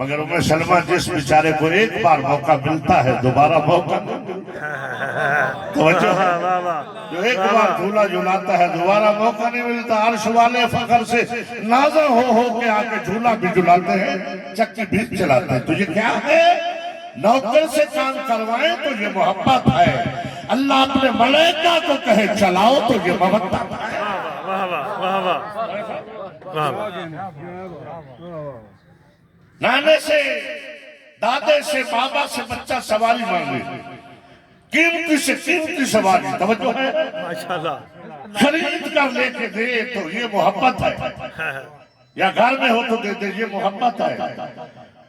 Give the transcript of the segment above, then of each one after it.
مگر ام سلمہ جس بیچارے کو ایک بار موقع ملتا ہے دوبارہ موقع نہیں ملتا، توجہ ہے، جو ایک بار جھولا جھولاتا ہے دوبارہ موقع نہیں ملتا۔ عرش والے فخر سے نازا ہو کے آکے جھولا بھی جھولاتے ہیں، چکی بھی چلاتے ہیں۔ تو یہ کیا ہے؟ نوکر سے کام کروائیں تو یہ محبت ہے، اللہ اپنے ملائکہ کو کہے چلاؤ تو یہ مودت ہے۔ نانے سے، دادے سے، بابا سے بچہ سواری مانگے، قیمتی سے قیمتی سواری، توجہ ہے، خرید کر لے کے دے تو یہ محبت ہے، یا گھر میں ہو تو دے دے یہ محبت ہے،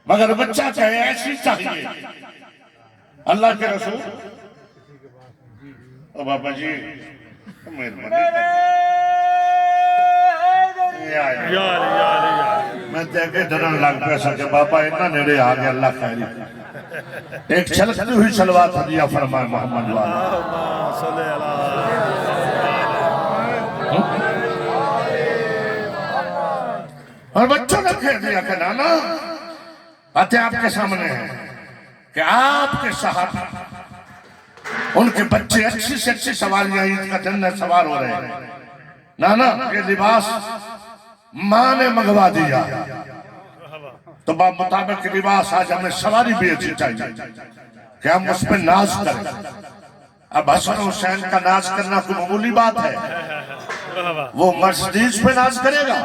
مگر بچہ چاہے ایسی چاہیے۔ اللہ کے رسول او بابا جی میں دیکھے ڈرن لگ پیسا کہ باپا اتنا نیڑے آگے اللہ خیری، ایک چھلکتی ہوئی صلوات ہدیہ فرمائے محمد والا۔ اور بچوں نے کہہ دیا کہ نانا باتیں آپ کے سامنے ہیں کہ آپ کے صحابہ ان کے بچے اچھی سے اچھی سواریاں عید کا دن میں سوار ہو رہے ہیں، نانا یہ لباس ماں نے منگوا دیا تو باپ مطابق لباس آج ہمیں سواری بھی اچھی چاہیے کہ ہم اس پہ ناز کریں۔ اب حسن حسین کا ناز کرنا کوئی معمولی بات ہے، وہ مرسڈیز پہ ناز کرے گا،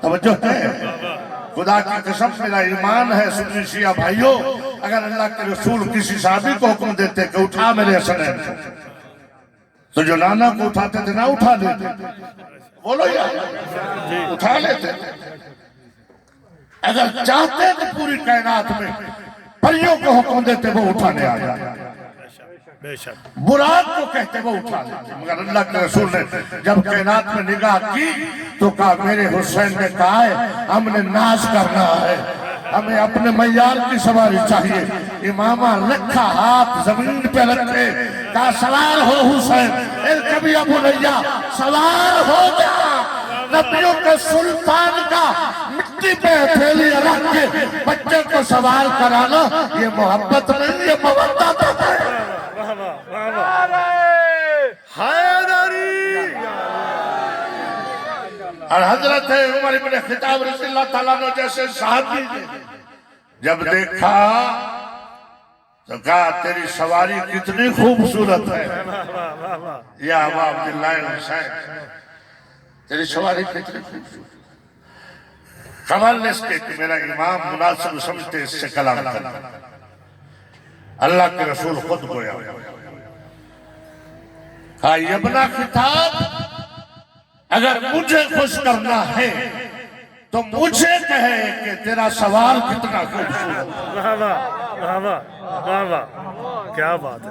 توجہ ہے، خدا کی قسم میرا ایمان ہے سنی شیعہ بھائیوں، اگر اللہ کے رسول کسی صحابی کو حکم دیتے کہ اٹھا میرے حسنین تو جو نانا کو اٹھاتے تھے نہ اٹھا لیتے، بولو یا اٹھا لیتے، اگر چاہتے تو پوری کائنات میں پریوں کو حکم دیتے وہ اٹھانے آ جاتے، برات کو کہتے وہ اٹھا لیتے، مگر اللہ کے رسول نے جب کائنات میں نگاہ کی تو کہا میرے حسین نے کہا ہے ہم نے ناز کرنا ہے، ہمیں اپنے معیار کی سواری چاہیے۔ امامہ لکھا ہاتھ زمین پہ رکھے کہا سوار ہو حسین، ارکبی ابو نیا سوار ہو جا، نبیوں کے سلطان کا مٹی پہ پھیلی رکھ کے بچے کو سوار کرانا یہ محبت نہیں یہ مودت ہے۔ اور حضرت عمر بن خطاب رضی اللہ تعالیٰ عنہ جیسے صحابی نے جب دیکھا تو کہا تیری سواری کتنی خوبصورت ہے یا ابا عبداللہ حسین، تیری سواری کتنی خوبصورت، خبر اس کے کہ میرا امام مناسب سمجھتے اس سے کلام کرنا۔ اللہ کے رسول خود گویا کہا یبنا خطاب اگر مجھے خوش کرنا ہے تو مجھے کہے کہ تیرا سوال کتنا خوبصورت کیا بات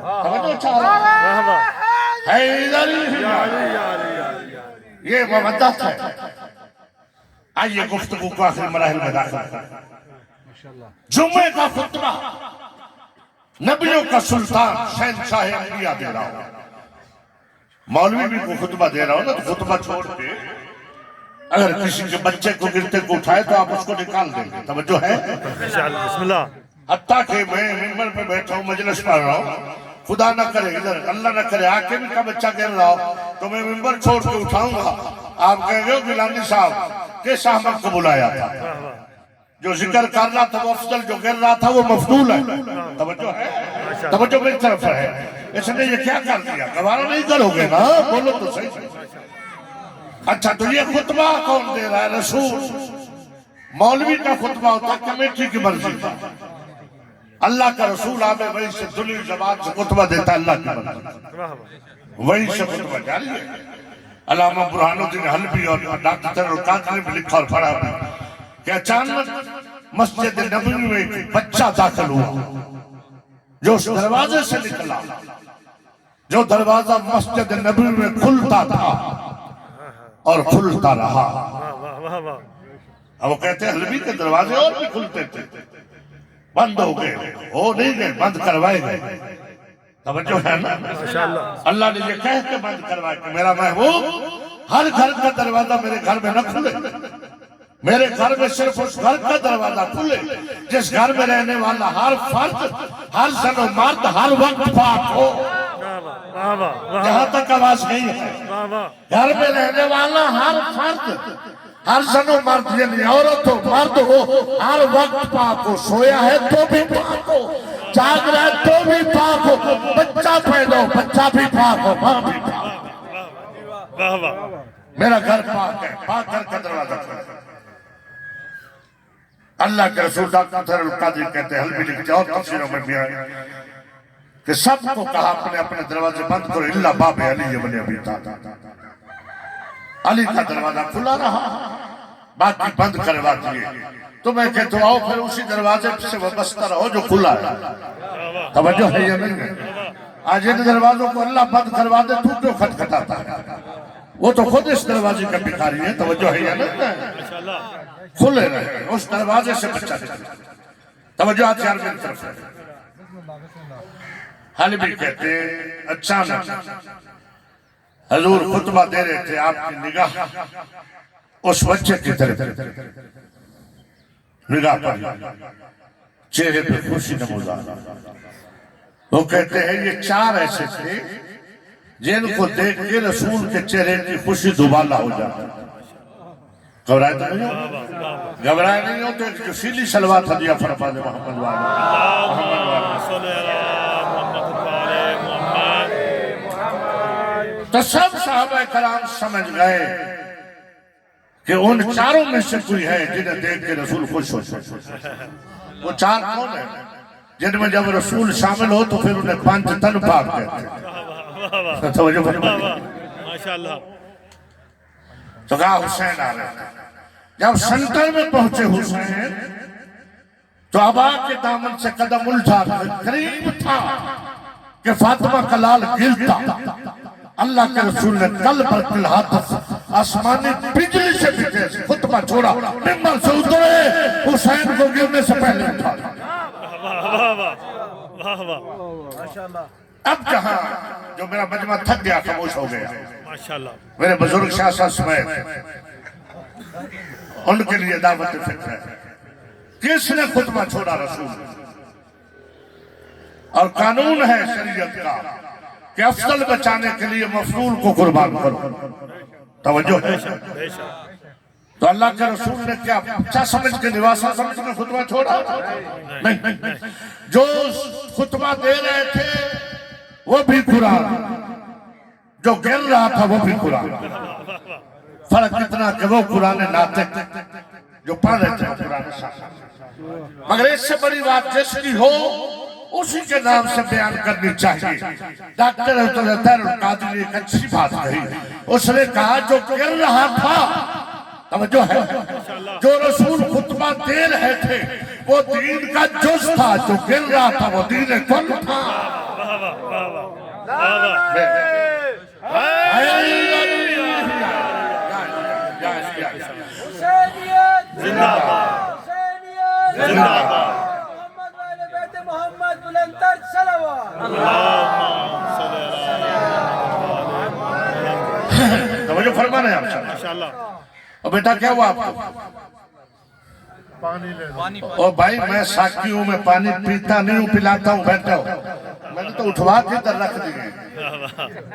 ہے، یہ مودت ہے۔ آئیے گفتگو کو آخر مراحل میں داخل کریں۔ جمعے کا خطبہ نبیوں کا سلطان شہنشاہ انبیاء دے رہا ہوں، مولوی بھی کو خطبہ دے رہا ہوں نا تو خطبہ چھوڑ کے اگر کسی کے بچے کو گرتے کو اٹھائے تو آپ اس کو نکال دیں گے، توجہ ہے، بسم اللہ۔ حتیٰ کہ میں منبر پہ بیٹھا ہوں مجلس پڑھ رہا ہوں، خدا نہ کرے ادھر اللہ نہ کرے آکے بھی کا بچہ گر رہا ہو تو میں منبر چھوڑ کے اٹھاؤں گا، آپ کہیں گے گیلانی صاحب کس احمد کو بلایا تھا، جو ذکر کر رہا تھا وہ افضل، جو گر رہا تھا وہ مفضول ہے، توجہ ہے، توجہ میری طرف ہے۔ اس نے یہ کیا کر دیا، گوارا نہیں کرو گے نا، بولو تو صحیح۔ اچھا تو یہ خطبہ کون دے رہا ہے؟ رسول۔ مولوی کا خطبہ ہوتا کمیٹی کی مرضی کا، اللہ کا رسول آبے وہی سے دلی زبان سے خطبہ دیتا ہے، اللہ کی مرضی وہی سے خطبہ جاری ہے۔ علامہ برہان الدین حلبی اور ڈاکٹر القادری نے بھی لکھا اور پڑھا بھی کہ اچانک مسجد نبوی میں ایک بچہ داخل ہوا جو اس دروازے سے نکلا، جو دروازہ مسجد نبوی میں کھلتا تھا اور کھلتا رہا۔ اب وہ کہتے ہیں حلبی کے دروازے اور بھی کھلتے تھے، بند ہو گئے، وہ نہیں گئے، بند کروائے گئے، توجہ ہے نا۔ اللہ نے یہ کہہ کے بند کروائے کہ میرا محبوب ہر گھر کا دروازہ میرے گھر میں نہ کھلے، میرے گھر میں صرف اس گھر کا دروازہ کھلے جس گھر میں رہنے والا ہر فرد، ہر زن و مرد ہر وقت پاک ہو۔ جہاں تک آواز نہیں ہے، گھر میں رہنے والا ہر فرد، ہر زن و مرد، یعنی عورت ہو مرد ہو، ہر وقت پاک ہو۔ سویا ہے تو بھی پاک ہو، جاگ رہا ہے تو بھی پاک ہو، بچہ پیدا ہو بچہ بھی پاک ہو، ماں بھی پاک ہو۔ میرا گھر پاک ہے، پاک گھر کا دروازہ کھلا ہے۔ اللہ کے رسول ڈاکٹر القادری کہتے ہیں، حلبی لکھتے ہیں اور تفسیروں میں بھی آئے کہ سب کو کہا اپنے اپنے دروازے بند کرو الا باب علی ابن ابی طالب۔ علی کا دروازہ کھلا رہا، باقی بند کروا دیے۔ تو میں کہتا ہوں آؤ پھر اسی دروازے سے وابستہ رہو جو کھلا ہے۔ توجہ ہے یا نہیں ہے؟ آج ان دروازوں کو اللہ بند کروا دے تو کیوں کھٹکھٹاتا ہے؟ وہ تو خود اس دروازے کا بھکاری ہے۔ توجہ ہے یا نہیں ہے؟ کھلے رہے اس دروازے سے بچہ چلے۔ توجہ آج یار میری طرف ہے۔ حلبی کہتے ہیں اچانک حضور خطبہ دے رہے تھے، آپ کی نگاہ اس بچے کی طرف نگاہ پر، چہرے پہ خوشی نمودار۔ وہ کہتے ہیں یہ چار ایسے تھے جن کو دیکھ کے رسول کے چہرے کی خوشی دوبالا ہو جاتا۔ گھبرائے تو نہیں ہو؟ گھبرائے نہیں ہو تو ایک جو سیلی شلوات ہدیہ فرما دے محمد والا۔ تو سب صحابہ کرام سمجھ گئے کہ ان چاروں میں سے کوئی ہے جنہیں دیکھ کے رسول خوش ہو۔ وہ چار کون ہیں جن میں جب رسول شامل ہو تو پھر انہیں 5 تن پاک کہتے ہیں۔ توجہ فرمائیے۔ ماشاءاللہ۔ تو کہا حسین آ رہے تھے۔ جب سنٹر میں پہنچے حسین تو ابا کے دامن سے قدم الٹھا قریب تھا کہ فاطمہ کا لال گرتا۔ اللہ کے رسول نے قلب پر کل ہاتھ آسمانی بجلی سے بھی تیز خطبہ چھوڑا، ممبر سے اترے، حسین کو گرنے سے پہلے اٹھا۔ اب جہاں جو میرا مجمع تھک گیا خاموش ہو گیا، میرے بزرگ شاہ صاحب سمیت ان کے لیے دعوت فکر ہے۔ کس نے خطبہ چھوڑا؟ رسول۔ اور قانون ہے شریعت کا کہ افضل بچانے کے لیے مفضول کو قربان کرو۔ توجہ ہے؟ تو اللہ کے رسول نے کیا اچھا سمجھ کے نواسا سمجھ میں خطبہ چھوڑا؟ نہیں۔ جو خطبہ دے رہے تھے وہ بھی قرآن، جو گر رہا تھا وہ بھی قرآن۔ فرق اتنا کہ وہ قرآن ناطق جو پڑھ رہے تھے قرآن صاحب، مگر اس سے بڑی بات جس کی ہو اسی کے نام سے بیان کرنی چاہیے۔ ڈاکٹر القادری ایک اچھی بات کہی، اس نے کہا جو گر رہا تھا، توجہ ہے، جو رسول خطبہ دے رہے تھے وہ دین کا جز تھا، جو گر رہا تھا وہ دین کل تھا۔ توجہ فرمانا ہے ماشاءاللہ۔ اور بیٹا کیا ہوا آپ کو؟ اور بھائی میں ساکیوں میں پانی پیتا نہیں ہوں، پلاتا ہوں، بیٹھا ہوں۔ میں نے تو اٹھوا کے در رکھ دی۔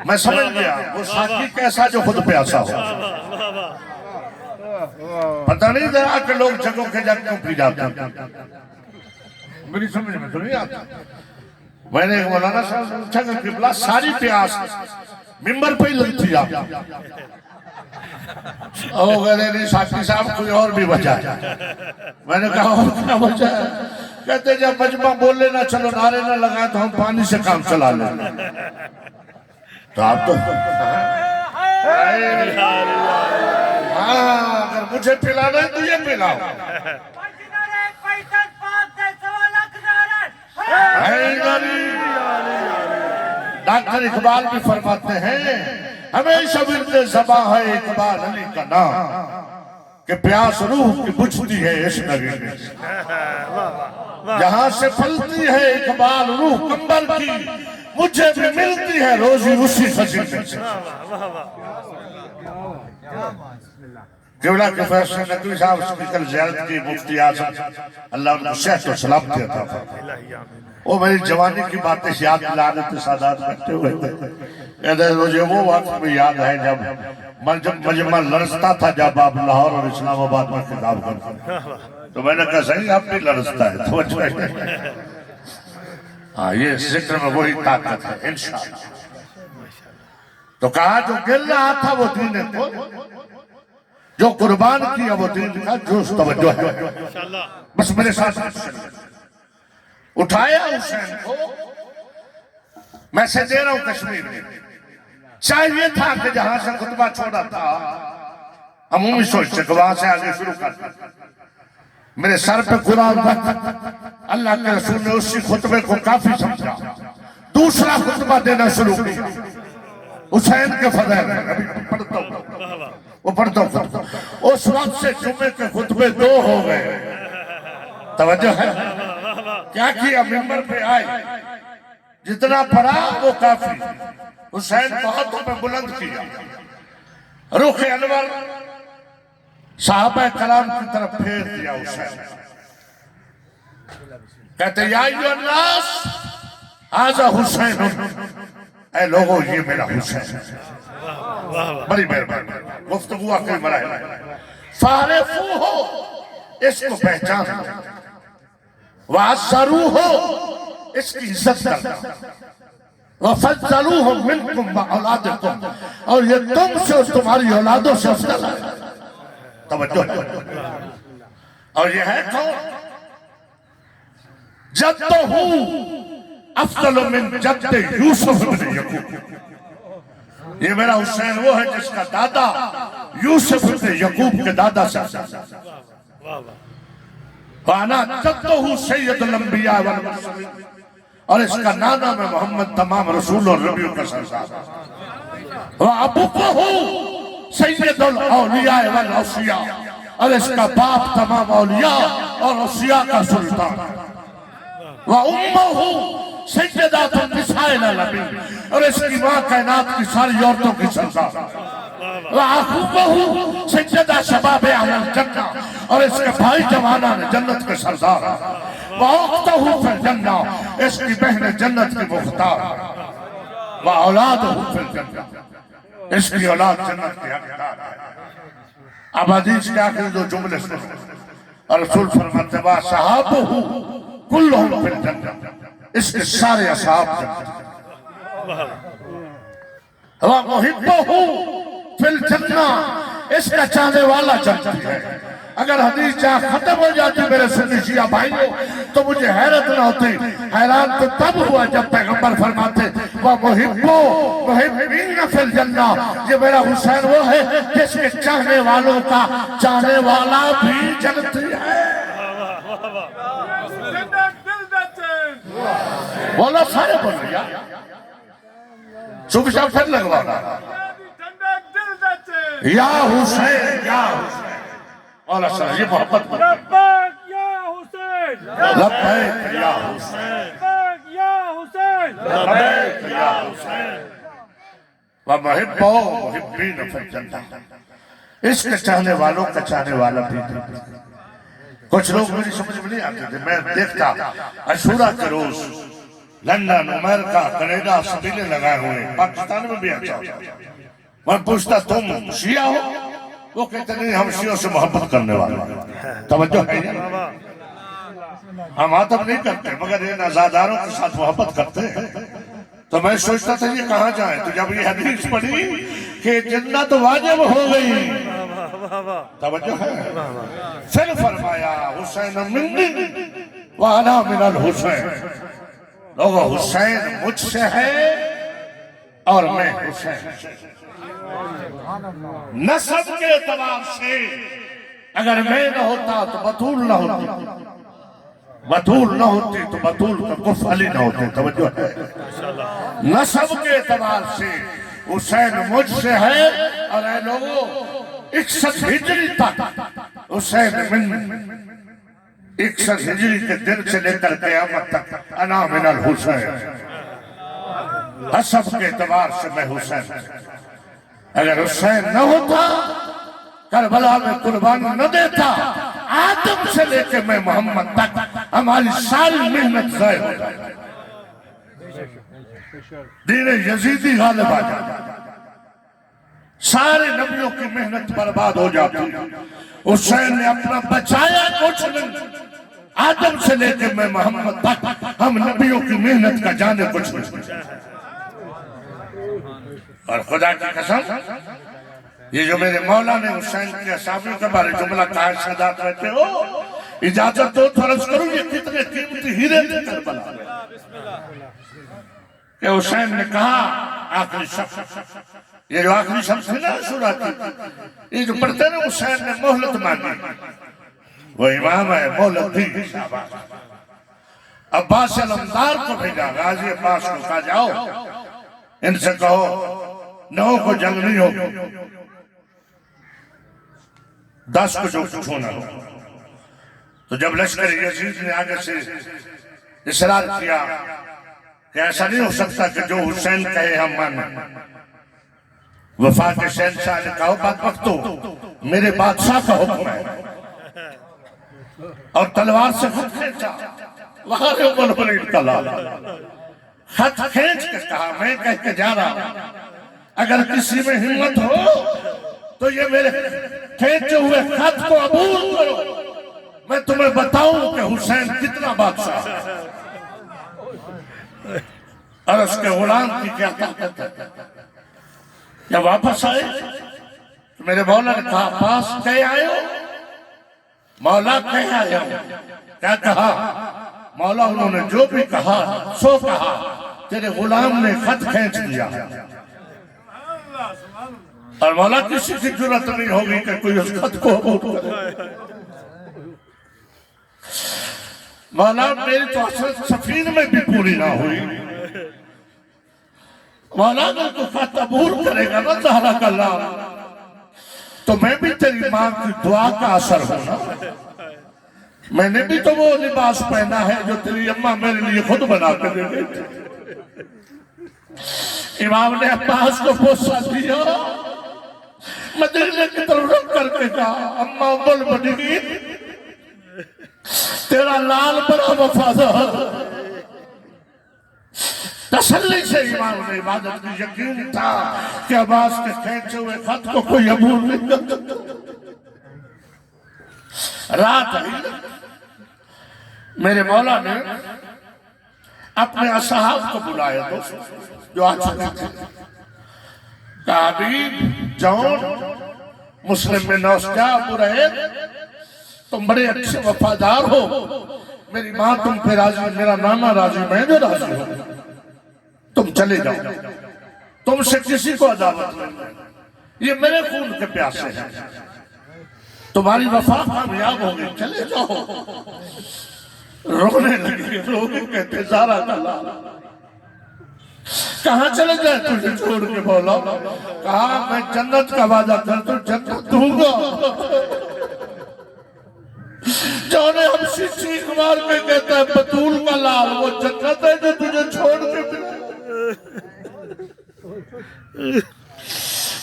میں سمجھ گیا وہ ساکی کیسا جو خود پیاسا ہو۔ پتہ نہیں ذرا کہ لوگ جگہوں کے جگ کیوں پی جاتے ہیں، میری سمجھ میں تو نہیں آتا۔ میں نے ایک مولانا صاحب سے پوچھا کہ قبلہ ساری پیاس ممبر پہ ہی لگتی آپ، او گلے نہیں ساکی صاحب کوئی اور بھی وجہ ہے۔ میں نے کہا اور کیا وجہ ہے؟ کہتے جب مجمع بولے نہ چلو نعرے نہ لگائیں تو ہم پانی سے کام چلا لیں۔ تو آپ تو ہاں اگر مجھے پلانا ہے تو یہ پلاؤ۔ ڈاکٹر اقبال بھی فرماتے ہیں ہمیشہ ورد زباں ہے اقبال علی کا نام، کہ پیاس روح کی بجھتی ہے اس نگے میں، جہاں سے پھلتی ہے اقبال روح کمبر کی، مجھے بھی ملتی ہے روزی اسی خزینے سے۔ قبلہ کے فیصلے نقوی صاحب اس کی کل زیارت کی مفتی اعظم اللہ ان کو صحت و سلامتی عطا فرمائے. وہ میری جوانی کی باتیں یاد دلانے کے سادات کرتے ہوئے کہتے ہیں مجھے وہ وقت میں یاد ہے جب مجمع لرزتا تھا جب آپ لاہور اور اسلام آباد میں خطاب کرتے. تو میں نے کہا صحیح آپ بھی لرزتا ہے توجہ ہے. ہاں یہ ذکر میں وہی طاقت ہے انشاءاللہ. تو کہا جو گر رہا تھا وہ دین کو جو قربان کیا وہ دین کا جوش توجہ ہے. بس میرے ساتھ اٹھایا حسین کو. میں سے دے رہا ہوں کشمیر میں چاہیے تھا کہ جہاں سے خطبہ چھوڑا تھا عمومی سوچتے کہ وہاں سے آگے شروع کرتا. میرے سر پہ قرآن رکھ. اللہ کے رسول نے اسی خطبے کو کافی سمجھا. دوسرا خطبہ دینا شروع کیا حسین کے فضائل میں. ابھی پڑھتا ہوں وہ پڑھتا ہوں خطبہ. اس وقت سے جمعے کے خطبے 2 ہو گئے. توجہ ہے. کیا کیا ممبر پہ آئے جتنا پڑھا وہ کافی. حسین بہت میں بلند کیا. رخ انور صحابہ کلام کی طرف پھیر دیا حسین. کہتے یا ایھا الناس ھذا حسین. اے لوگوں یہ میرا حسین ہے. بڑی مہربانی گفتگو آخری مراحل. فعرفوہ اس کو پہچان وَعَزَّرُوهُ اس کی عزت کرنا. وَفَضَّلُوهُ مِنْكُمْ وَأَوْلَادِكُمْ اور یہ تم سے اور تمہاری اولادوں سے افضل ہے. توجہ ہے. اور یہ ہے کون؟ جدہ افضل من جد یوسف بن یعقوب. یہ میرا حسین وہ ہے جس کا دادا یوسف بن یعقوب کے دادا سے وَأَنَا جَدُّهُ سَيِّدُ الْأَنْبِيَاءِ وَالْمُرْسَلِينَ اور اس کا نانا میں محمد تمام رسول اور نبیوں کا سردار. وَأَبُوهُ سَيِّدُ الْأَوْلِيَاءِ وَالْأَوْصِيَاءِ اور اس کا باپ تمام اولیاء اور اوصیاء کا سلطان. وَأُمُّهُ سَيِّدَةُ النِّسَاءِ الْعَالَمِينَ اور اس کی ماں کائنات کی ساری عورتوں کی سردار. وَأَخُوهُ سَيِّدَةُ شَبَابِ أَهْلِ الْجَنَّةِ اور اس کے بھائی جوانان جنت کے سردار. وَأُخْتُهُ فِي الْجَنَّةِ اس کی بہن جنت کی مختار. وَأَوْلَادُهُ فِي الْجَنَّةِ اس کی اولاد جنت کی حقدار ہے. اب حدیث کے آخری 2 جملے سنو. اور رسول فرماتے ہیں صحابہ کلہم فی الجنہ اس کے سارے اصحاب جنت. وَمُحِبُّهُ فِي الْجَنَّةِ اس کا چاہنے والا جنت ہے. اگر حدیث جہاں ختم ہو جاتی میرے سنی شیعہ بھائیوں تو مجھے حیرت نہ ہوتی. حیران تو تب ہوا جب پیغمبر فرماتے وَمُحِبُّهُ فِي الْجَنَّةِ یہ میرا حسین وہ ہے جس کے چاہنے والوں کا چاہنے والا بھی جنتی ہے. بولو سارے بولو یا صبح شاہ پھر لگوانا یا حسین یا حسین. مولا صاحب یہ محبت لبیک یا حسین لبیک یا حسین لبیک یا حسین لبیک یا حسین. وَمُحِبُّهُ مُحِبِّينَ فِي الْجَنَّةِ اس کے چاہنے والوں کا چاہنے والا بھی تھا. کچھ لوگ میری سمجھ میں نہیں آتے تھے. میں دیکھتا عاشورہ کے روز لندن امریکہ کینیڈا سبیلے لگائے ہوئے پاکستان میں بھی آتا ہوتا. میں پوچھتا تم شیعہ ہو؟ وہ کہتے نہیں ہم شیعوں سے محبت کرنے والے. توجہ ہے ہم آتم نہیں کرتے مگر یہ نازاداروں کے ساتھ محبت کرتے ہیں. تو میں سوچتا تھا یہ کہاں جائیں. تو جب یہ حدیث پڑھی کہ جنت واجب ہو گئی توجہ ہے. پھر فرمایا حسین منی وانا من الحسین. لوگو حسین مجھ سے ہے اور میں حسین سے. نسب کے اعتبار سے اگر میں نہ ہوتا تو بطول نہ ہوتی. بطول نہ ہوتی تو بطول کا کف علی نہ ہوتے. توجہ ہے. نسب کے اعتبار سے حسین مجھ سے ہے اور اے لوگوں 61 ہجری تک حسین من 61 ہجری کے دن سے لے کر قیامت تک انا من الحسین. نسب کے اعتبار سے میں حسین. اگر حسین نہ ہوتا کربلا میں قربانی نہ دیتا آدم سے لے کے میں محمد تک ہماری ساری محنت ضائع ہو جائے، دین یزیدی غالب آ جائے، سارے نبیوں کی محنت برباد ہو جاتی۔ حسین نے اپنا بچایا کچھ نہیں، آدم سے لے کے میں محمد تک ہم نبیوں کی محنت کا جانے کچھ نہیں۔ اور خدا کی قسم یہ جو میرے مولا نے حسین کے اصحابی کے بارے جملہ کہا سادات رہتے ہو، اجازت دو فرض کروں یہ کتنے قیمتی ہیرے تھے کربلا کہ حسین نے کہا آخری شخص، یہ جو آخری شخص تھی نا سورہ کی، یہ جو پڑھتے نا حسین نے مہلت مانگی، وہ امام ہے، مہلت دی۔ عباس علمدار کو بھیجا، غازی عباس کو کہا جاؤ ان سے کہو 9 کو جنگ نہیں ہوگی، 10 کو جو کچھ ہونا ہو۔ تو جب لشکر یزید نے آگے سے اصرار کیا کہ ایسا نہیں ہو سکتا کہ جو حسین کہے ہم مانیں، وفا کے شہنشاہ نے کہا بات وقتو میرے بادشاہ کا حکم ہے، اور تلوار سے خط کھینچا، وہاں نے عمر بن انقلاب خط کھینچ کے کہا میں کہہ کے جا رہا ہوں اگر کسی میں ہمت ہو تو یہ میرے کھینچے ہوئے خط کو عبور کرو، میں تمہیں بتاؤں کہ حسین کتنا بادشاہ ہے اور اس کے غلام کی کیا طاقت ہے۔ جب واپس آئے تو میرے مولا نے کہا پاس کہے آئے ہو؟ مولا کہے آئے ہو؟ کیا کہا؟ مولا انہوں نے جو بھی کہا سو کہا، تیرے غلام نے خط کھینچ دیا، اور مولا کسی کی جرات نہیں ہوگی کہ کوئی اس خط کو عبور کرے۔ مولا میری تو اصل سفین میں بھی پوری نہ ہوئی، مولا اگر تو خط عبور کرے گا نا زہرا کا لال تو میں بھی تیری ماں کی دعا کا اثر ہونا، میں نے بھی تو وہ لباس پہنا ہے جو تیری اماں میرے لیے خود بنا کے دے گئی تھی۔ امام نے عباس کو بوسہ دیا، مدینے کی طرف رکھ کر کے کہا اماں ام المؤمنین تیرا لال بڑا وفادار۔ تسلی سے امام نے عبادت کی، یقین تھا کہ عباس کے کھینچے ہوئے خط کو کوئی عبور نہیں کر سکتا۔ رات آئی، میرے مولا نے اپنے اصحاب کو بلایا دوست جو آ چکے تھے، کہا حبیب جون مسلم میں نوسجا ابو رہے تم بڑے اچھے وفادار ہو، میری ماں تم پہ راضی، میرا نانا راضی، میں جو راضی ہوں، تم چلے جاؤ، تم سے کسی کو عداوت نہیں، یہ میرے خون کے پیاسے ہیں، تمہاری وفا کامیاب ہوگی، چلے جاؤ۔ رونے لگے، رونے کہتے زہرا کا لال کہاں چلے جائے تجھے چھوڑ کے مولا؟ کہا میں جنت کا وعدہ کر تو جنت دوں گا۔ جونے ہمشی چیخ مار کے کہتا ہے بطول کا لال وہ جنت ہے جو تجھے چھوڑ کے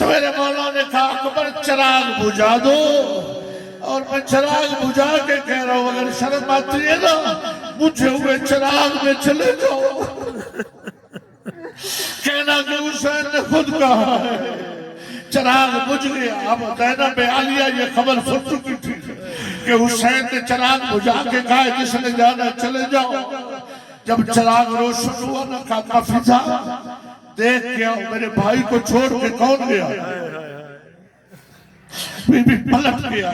میرے مولا نے کہا اکبر چراغ بجھا دو، اور میں چراغ بجھا کے کہہ رہا ہوں اگر شرم آتی ہے نا مجھے ہوئے چراغ میں چلے جاؤ۔ کہنا کہ حسین نے خود کہا ہے، چراغ بجھ گیا۔ اب زینب عالیہ یہ خبر سن چکی تھی کہ حسین نے چراغ بجھا کے کہا جس نے جانا چلے جاؤ۔ جب چراغ روشن ہوا نا کہا فضا دیکھ کیا میرے بھائی کو چھوڑ کے کون گیا؟ بی بی پلٹ گیا،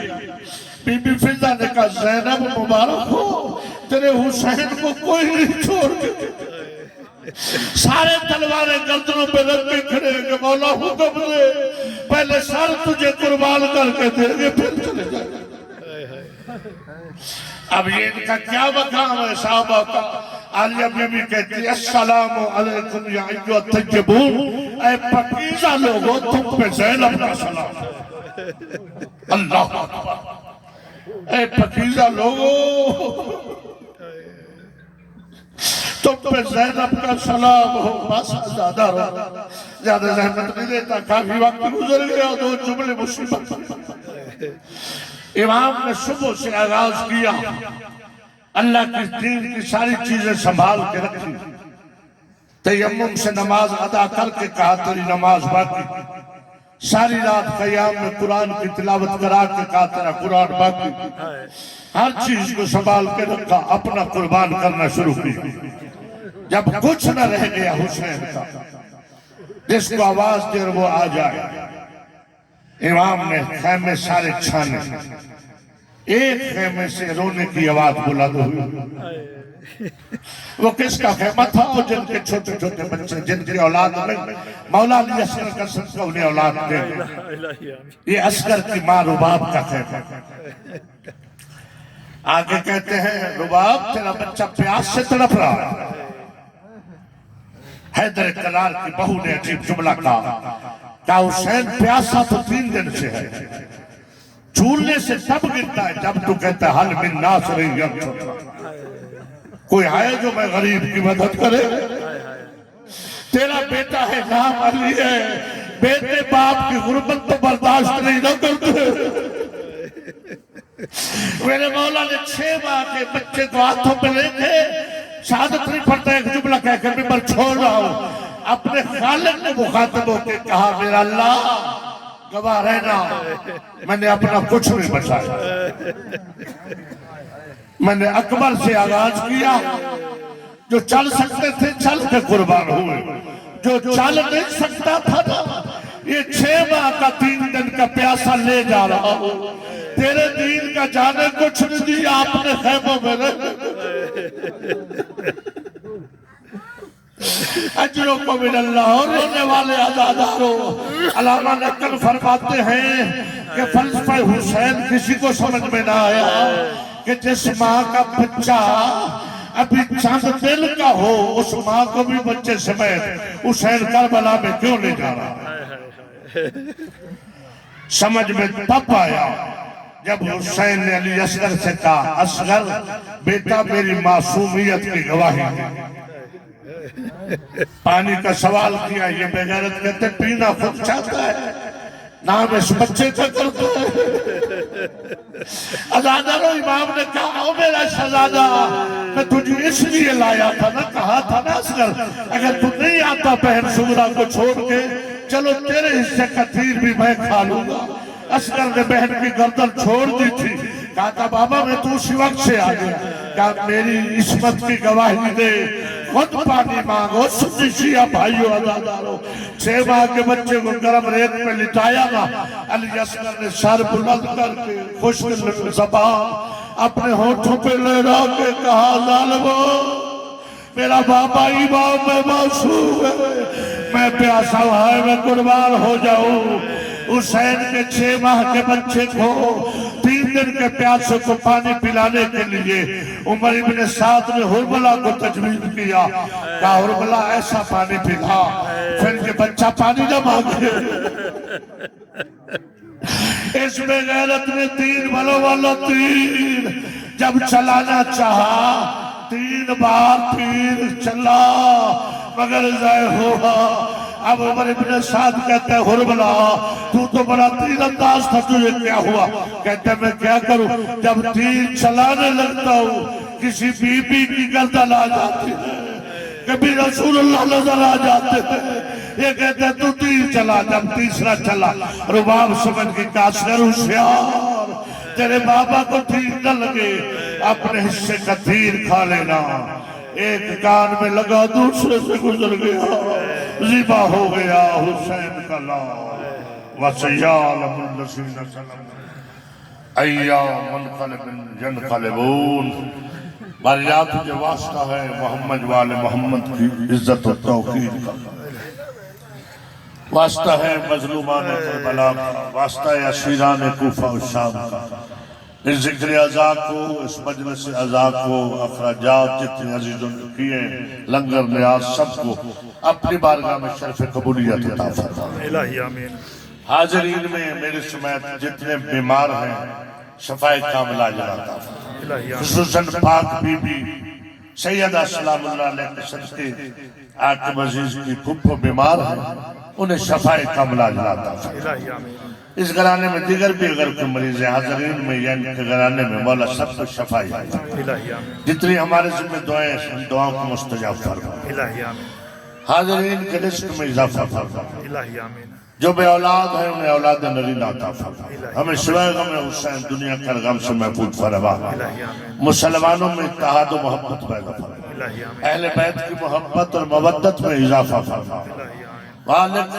بی بی فضا نے کہا زینب مبارک ہو تیرے حسین کو کوئی نہیں چھوڑ کے۔ سارے تلواریں گردنوں پہ رکھ کے کھڑے کہ مولا حکم دے پہلے سر تجھے قربان کر کے دیں گے پھر چلے جائیں گے۔ اب یہ ان کا کیا مقام ہے صحابہ کا؟ عالیہ بیوی کہتی ہے السلام علیکم یا ایھا الطیبون، اے پاکیزہ لوگوں تم پہ زینب کا سلام۔ اللہ اکبر، اے پاکیزہ لوگوں تم پہ زینب کا سلام ہو۔ بس زیادہ رہا، زیادہ زحمت نہیں دیتا، کافی وقت گزر گیا، دو جملے مصیبت امام نے صبح سے آغاز کیا، اللہ کی دین کی ساری چیزیں سنبھال کے رکھی، تیمم سے نماز ادا کر کے کہا تیری نماز باقی، ساری رات قیام میں قرآن کی تلاوت کرا کے کہا تیرا قرآن باقی، ہر چیز کو سنبھال کے رکھا، اپنا قربان کرنا شروع کی۔ جب کچھ نہ رہ گیا حسین کا، جس کو آواز دے وہ آ جائے، امام نے خیمے سارے چھانے، ایک خیمے سے رونے کی آواز بلند ہوئی۔ وہ کس کا خیمہ تھا؟ وہ جن کے چھوٹے چھوٹے بچے، جن کی اولاد نہیں، مولا علی اصغر کا صدقہ انہیں اولاد دے، یہ اصغر کی ماں رباب کا خیمہ۔ آگے کہتے ہیں رباب تیرا بچہ پیاس سے تڑپ رہا ہے۔ حیدر کلار کی بہو نے عجیب جملہ کہا حسین پیاسا تو 3 دن سے ہے، چولنے سے تب گرتا ہے جب تو کہتا ہے حل من ناصر ینصر، کوئی ہے جو میں غریب کی مدد کرے؟ تیرا بیٹا ہے نام علی ہے، بیٹے باپ کی غربت تو برداشت نہیں نہ کرتے۔ میرے مولا نے 6 ماہ کے بچے کو ہاتھوں پہ لے کے شہادت نہیں پڑھتا، ایک جملہ کہہ کر ممبر چھوڑ رہا ہوں، اپنے خالق نے مخاطب ہو کے کہا میرا اللہ گواہ رہنا، میں نے اپنا کچھ نہیں بچایا، میں نے اکبر سے آغاز کیا، جو چل سکتے تھے چل کے قربان ہوئے، جو چل نہیں سکتا تھا نا یہ 6 ماہ کا 3 دن کا پیاسا لے جا رہا ہوں، تیرے دین کا جانے کچھ نہیں دیا، اپنے خیموں میں رہے۔ اجروں کو من اللہ، اور رونے والے عزاداروں، علامہ نقل فرماتے ہیں کہ فلسفہ حسین کسی کو سمجھ میں نہ آیا کہ جس ماں کا بچہ ابھی چند دل کا ہو، اس ماں کو بھی بچے سمیت حسین کربلا میں کیوں لے جا رہا؟ سمجھ میں تب آیا جب حسین نے علی اصغر سے کہا اصغر بیٹا میری معصومیت کی گواہی دے۔ پانی کا سوال کیا، یہ بے غیرت کہتے پینا خود چاہتا ہے، نام اس بچے کا کرتا ہے۔ عزادارو امام نے کہا او میرا شہزادہ میں تجھے اس لیے لایا تھا نا، کہا تھا نا اصغر اگر تو نہیں آتا بہن صغرا کو چھوڑ کے چلو تیرے حصے کا تیر بھی میں کھا لوں گا۔ اصغر نے بہن کی گردن چھوڑ دی تھی، کہا تھا بابا میں تو اسی وقت سے آ گیا، کہا میری عصمت کی گواہی دے، خود پانی مانگو۔ سنی شیعہ بھائیو عزادارو، 6 ماہ کے بچے کو گرم ریت میں لٹایا گا، علی اصغر نے سر بلند کر کے خشک زبان اپنے ہونٹوں پہ لہرا کے کہا ظالمو میرا بابا امام میں معصوم ہے، میں پیاسا ہے میں قربان ہو جاؤں۔ حسین کے 6 ماہ کے بچے کو 3 دن کے پیاسے کو پانی پلانے کے لیے عمر ابن سعد نے حرملہ کو تجویز کیا، کہا حرملہ ایسا پانی پلا پھر کہ بچہ پانی نہ مانگے۔ اس میں غیرت نے 3 بلو والا تیر جب چلانا چاہا 3 بار تیر چلا مگر ضائع ہوا۔ اب عمر ابن سعد کہتے ہیں حرملہ تو بڑا تیر انداز تھا، تجھے کیا ہوا؟ کہتے ہیں میں کیا کروں، جب تیر چلانے لگتا ہوں کسی بی بی کی گردن آ جاتی ہے، کبھی رسول اللہ نظر آ جاتے ہیں، یہ کہتے ہیں تو تیر چلا۔ جب تیسرا چلا رباب سمجھ کے کاسر ہوشیار تیرے بابا کو تیر نہ لگے، اپنے حصے کا تیر کھا لینا۔ ایک کان میں لگا دوسرے سے گزر گیا، ذبح ہو گیا حسین کا لال۔ وَسَيَعْلَمُ الَّذِينَ ظَلَمُوا أَيَّ مُنْقَلِبٍ يَنْقَلِبُونَ۔ بریات کے واسطہ ہے محمد والے محمد کی عزت و توقیر کا، واسطہ ہے مظلومان کربلا کا، واسطہ ہے اسیران کوفہ و شام کا۔ اس ذکر عزا کو، اس مجلس عزا کو، اخراجات جتنے عزیزوں نے کیے، لنگر نیاز سب کو اپنی بارگاہ میں شرف قبولیت عطا فرمائے۔ الہی آمین۔ حاضرین میں میرے سمیت جتنے بیمار ہیں شفائے کاملہ عطا فرمائے، خصوصاً پاک بی بی سیدہ سلام اللہ علیہ کے صدقے آقا عزیز کی پھپھو بیمار ہیں، انہیں شفائے کاملہ عطا فرمائے۔ اس گھرانے میں دیگر بھی اگر کوئی مریض ہے حاضرین میں یعنی کہ گھرانے میں مولا سب کو شفائی الہی آمین جتنی ہمارے ذمہ دعائیں ہیں ان دعاؤں کو مستجاب فرما الہی آمین حاضرین کے رزق میں اضافہ فرما الہی آمین جو بے اولاد ہیں انہیں اولاد نرینہ عطا فرما ہمیں سوائے غم حسین دنیا کا غم سے محفوظ فرما الہی آمین مسلمانوں میں اتحاد و محبت پیدا فرما الہی آمین اہل بیت کی محبت اور مودت میں اضافہ فرما الہی آمین والد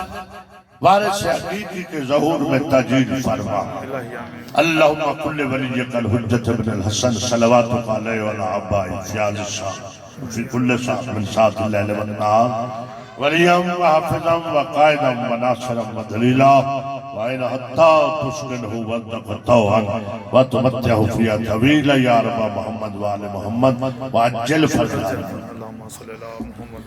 وارث حقیقی کے ظہور میں تجدید فرما الہی آمین اللہم کل ولیک الحجت ابن الحسن صلواتک علیہ وعلی آبائی فیاض الشام فی کل ساعت من ساعت اللیل والنہار ولیم وحافظا وقائدا وناصرا ودلیلا وعین حتی تسکنہ وردقتوہا وتمتعہ فیہ طویلا یا رب محمد وآل محمد وعجل فرجہ اللہم صلی اللہ محمد